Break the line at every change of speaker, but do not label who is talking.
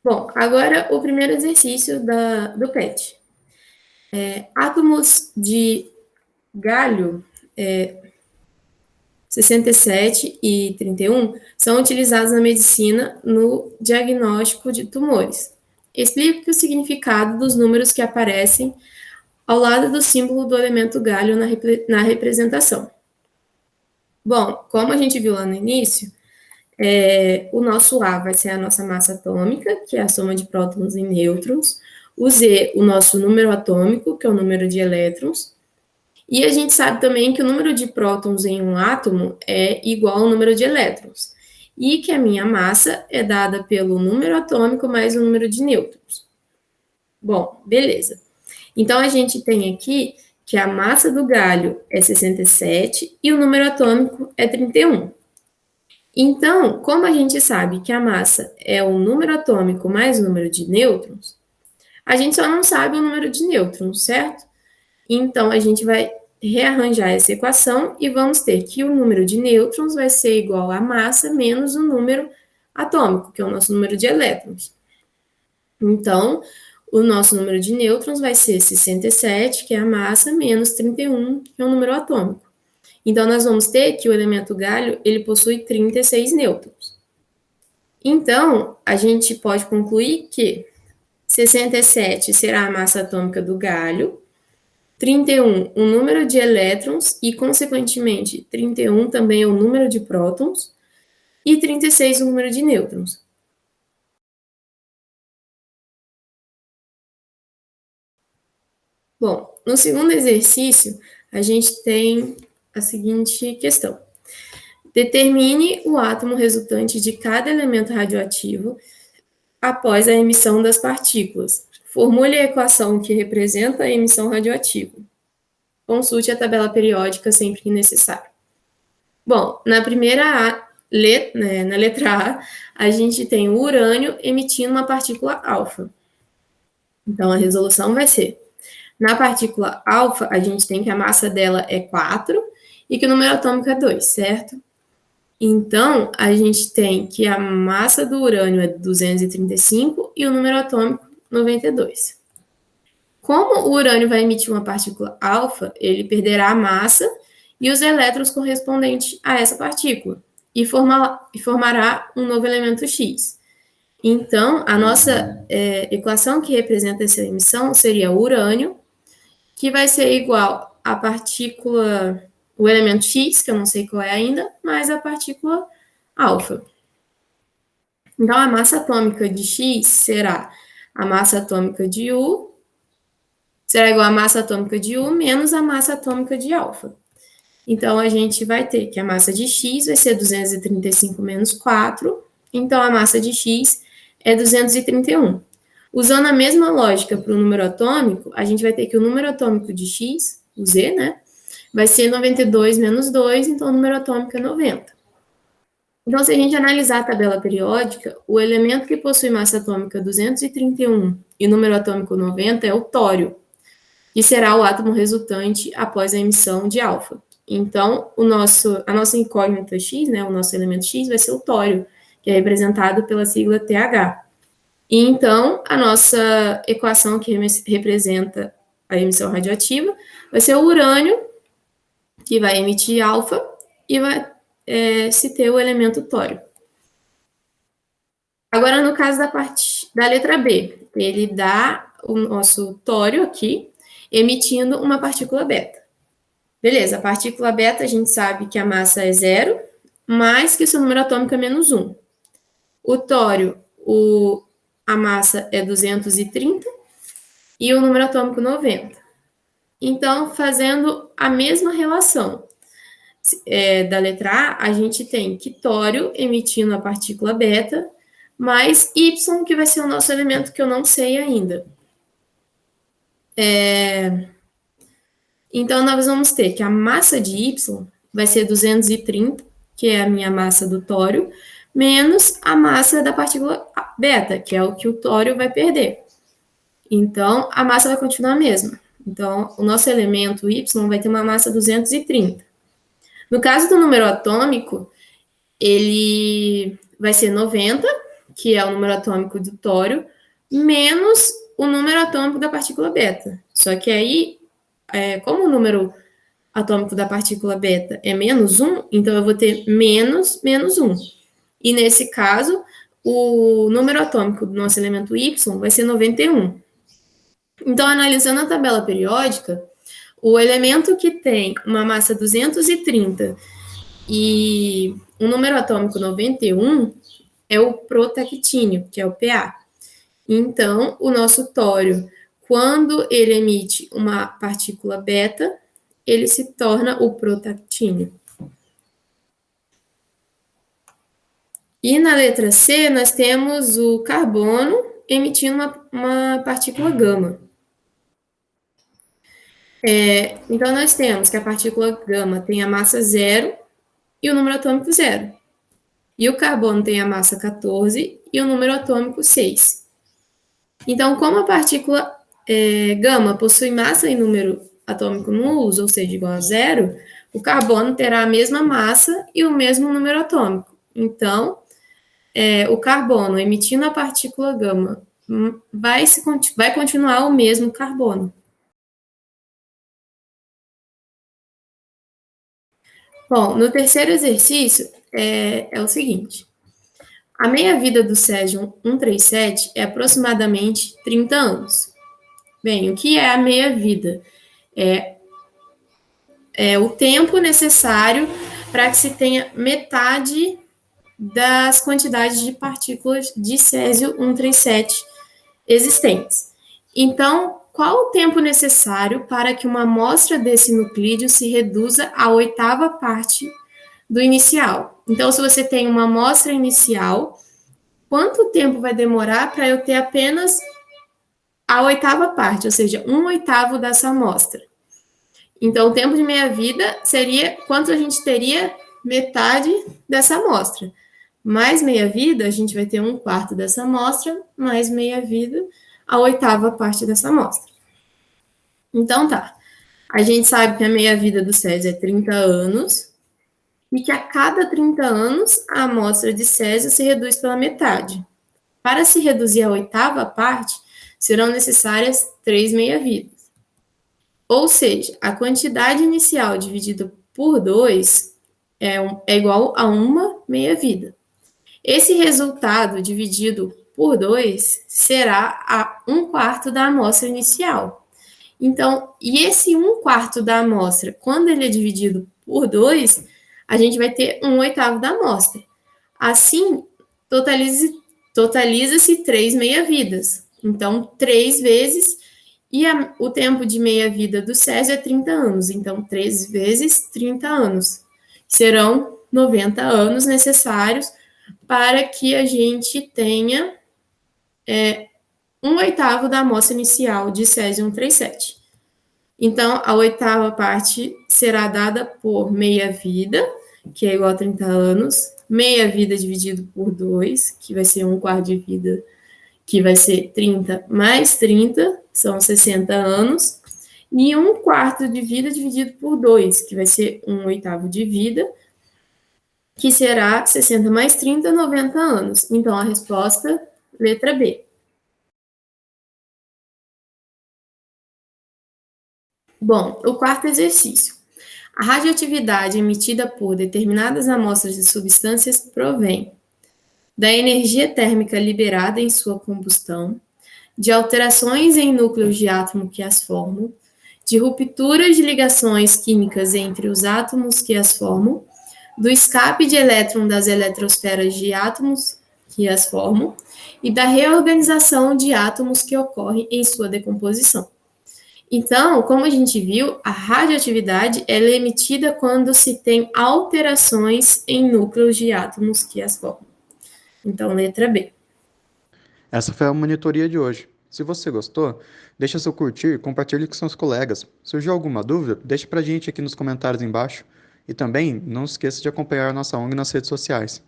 Bom, agora o primeiro exercício do PET. Átomos de galho 67 e 31 são utilizados na medicina no diagnóstico de tumores. Explique o significado dos números que aparecem ao lado do símbolo do elemento galho na representação. Bom, como a gente viu lá no início, o nosso A vai ser a nossa massa atômica, que é a soma de prótons e nêutrons. O Z, o nosso número atômico, que é o número de elétrons. E a gente sabe também que o número de prótons em um átomo é igual ao número de elétrons. E que a minha massa é dada pelo número atômico mais o número de nêutrons. Bom, beleza. Então, a gente tem aqui que a massa do galho é 67 e o número atômico é 31. Então, como a gente sabe que a massa é o número atômico mais o número de nêutrons, a gente só não sabe o número de nêutrons, certo? Então, a gente vai rearranjar essa equação e vamos ter que o número de nêutrons vai ser igual à massa menos o número atômico, que é o nosso número de elétrons. Então, o nosso número de nêutrons vai ser 67, que é a massa, menos 31, que é o número atômico. Então, nós vamos ter que o elemento galho, ele possui 36 nêutrons. Então, a gente pode concluir que 67 será a massa atômica do galho, 31, o número de elétrons, e, consequentemente, 31 também é o número de prótons, e 36 o número de nêutrons. Bom, no segundo exercício, a gente tem a seguinte questão. Determine o átomo resultante de cada elemento radioativo após a emissão das partículas. Formule a equação que representa a emissão radioativa. Consulte a tabela periódica sempre que necessário. Bom, na letra A, a gente tem o urânio emitindo uma partícula alfa. Então, a resolução vai ser: na partícula alfa, a gente tem que a massa dela é 4 e que o número atômico é 2, certo? Então, a gente tem que a massa do urânio é 235 e o número atômico 92. Como o urânio vai emitir uma partícula alfa, ele perderá a massa e os elétrons correspondentes a essa partícula e formará um novo elemento X. Então, a nossa equação que representa essa emissão seria o urânio, que vai ser igual à partícula, o elemento X, que eu não sei qual é ainda, mais a partícula alfa. Então, a massa atômica de X será a massa atômica de U, será igual à massa atômica de U menos a massa atômica de alfa. Então, a gente vai ter que a massa de X vai ser 235 menos 4, então a massa de X é 231. Usando a mesma lógica para o número atômico, a gente vai ter que o número atômico de X, o Z, né, vai ser 92 menos 2, então o número atômico é 90. Então, se a gente analisar a tabela periódica, o elemento que possui massa atômica 231 e número atômico 90 é o tório, que será o átomo resultante após a emissão de alfa. Então, a nossa incógnita X, né, o nosso elemento X, vai ser o tório, que é representado pela sigla TH. E então, a nossa equação que representa a emissão radioativa vai ser o urânio, que vai emitir alfa, e vai se ter o elemento tório. Agora, no caso da letra B, ele dá o nosso tório aqui, emitindo uma partícula beta. Beleza, a partícula beta, a gente sabe que a massa é 0, mas que o seu número atômico é menos 1. O tório, a massa é 230 e o número atômico 90. Então, fazendo a mesma relação da letra A, a gente tem que tório emitindo a partícula beta, mais Y, que vai ser o nosso elemento que eu não sei ainda. Então, nós vamos ter que a massa de Y vai ser 230, que é a minha massa do tório, menos a massa da partícula beta, que é o que o tório vai perder. Então, a massa vai continuar a mesma. Então, o nosso elemento Y vai ter uma massa 230. No caso do número atômico, ele vai ser 90, que é o número atômico do tório, menos o número atômico da partícula beta. Só que aí, como o número atômico da partícula beta é menos 1, então eu vou ter menos 1. E nesse caso, o número atômico do nosso elemento Y vai ser 91. Então, analisando a tabela periódica, o elemento que tem uma massa 230 e um número atômico 91 é o protactínio, que é o Pa. Então, o nosso tório, quando ele emite uma partícula beta, ele se torna o protactínio. E na letra C, nós temos o carbono emitindo uma partícula gama. Então, nós temos que a partícula gama tem a massa 0 e o número atômico 0. E o carbono tem a massa 14 e o número atômico 6. Então, como a partícula gama possui massa e número atômico nulos, ou seja, igual a 0, o carbono terá a mesma massa e o mesmo número atômico. Então, o carbono emitindo a partícula gama vai continuar o mesmo carbono. Bom, no terceiro exercício é o seguinte. A meia-vida do césio 137 é aproximadamente 30 anos. Bem, o que é a meia-vida? É o tempo necessário para que se tenha metade das quantidades de partículas de césio 137 existentes. Então, qual o tempo necessário para que uma amostra desse nuclídeo se reduza à oitava parte do inicial? Então, se você tem uma amostra inicial, quanto tempo vai demorar para eu ter apenas a oitava parte, ou seja, 1/8 dessa amostra? Então, o tempo de meia-vida seria quanto a gente teria metade dessa amostra. Mais meia-vida, a gente vai ter 1/4 dessa amostra, mais meia-vida, a oitava parte dessa amostra. Então, tá. A gente sabe que a meia-vida do césio é 30 anos e que a cada 30 anos a amostra de césio se reduz pela metade. Para se reduzir a oitava parte, serão necessárias 3 meia-vidas. Ou seja, a quantidade inicial dividida por 2 é igual a 1 meia-vida. Esse resultado dividido por 2 será a 1/4 da amostra inicial. Então, e esse 1/4 da amostra, quando ele é dividido por 2, a gente vai ter 1/8 da amostra. Assim, totaliza-se 3 meia-vidas. Então, 3 vezes, e o tempo de meia-vida do césio é 30 anos. Então, 3 vezes 30 anos. Serão 90 anos necessários para que a gente tenha 1/8 da amostra inicial de césio 137. Então, a oitava parte será dada por meia-vida, que é igual a 30 anos, meia-vida dividido por 2, que vai ser 1/4 de vida, que vai ser 30 mais 30, são 60 anos, e 1/4 de vida dividido por 2, que vai ser 1/8 de vida, que será 60 mais 30, 90 anos. Então, a resposta, letra B. Bom, o quarto exercício. A radioatividade emitida por determinadas amostras de substâncias provém da energia térmica liberada em sua combustão, de alterações em núcleos de átomo que as formam, de rupturas de ligações químicas entre os átomos que as formam, do escape de elétron das eletrosferas de átomos que as formam e da reorganização de átomos que ocorre em sua decomposição. Então, como a gente viu, a radioatividade ela é emitida quando se tem alterações em núcleos de átomos que as formam. Então, letra B.
Essa foi a monitoria de hoje. Se você gostou, deixa seu curtir e compartilhe com seus colegas. Surgiu alguma dúvida? Deixe pra gente aqui nos comentários embaixo. E também não esqueça de acompanhar a nossa ONG nas redes sociais.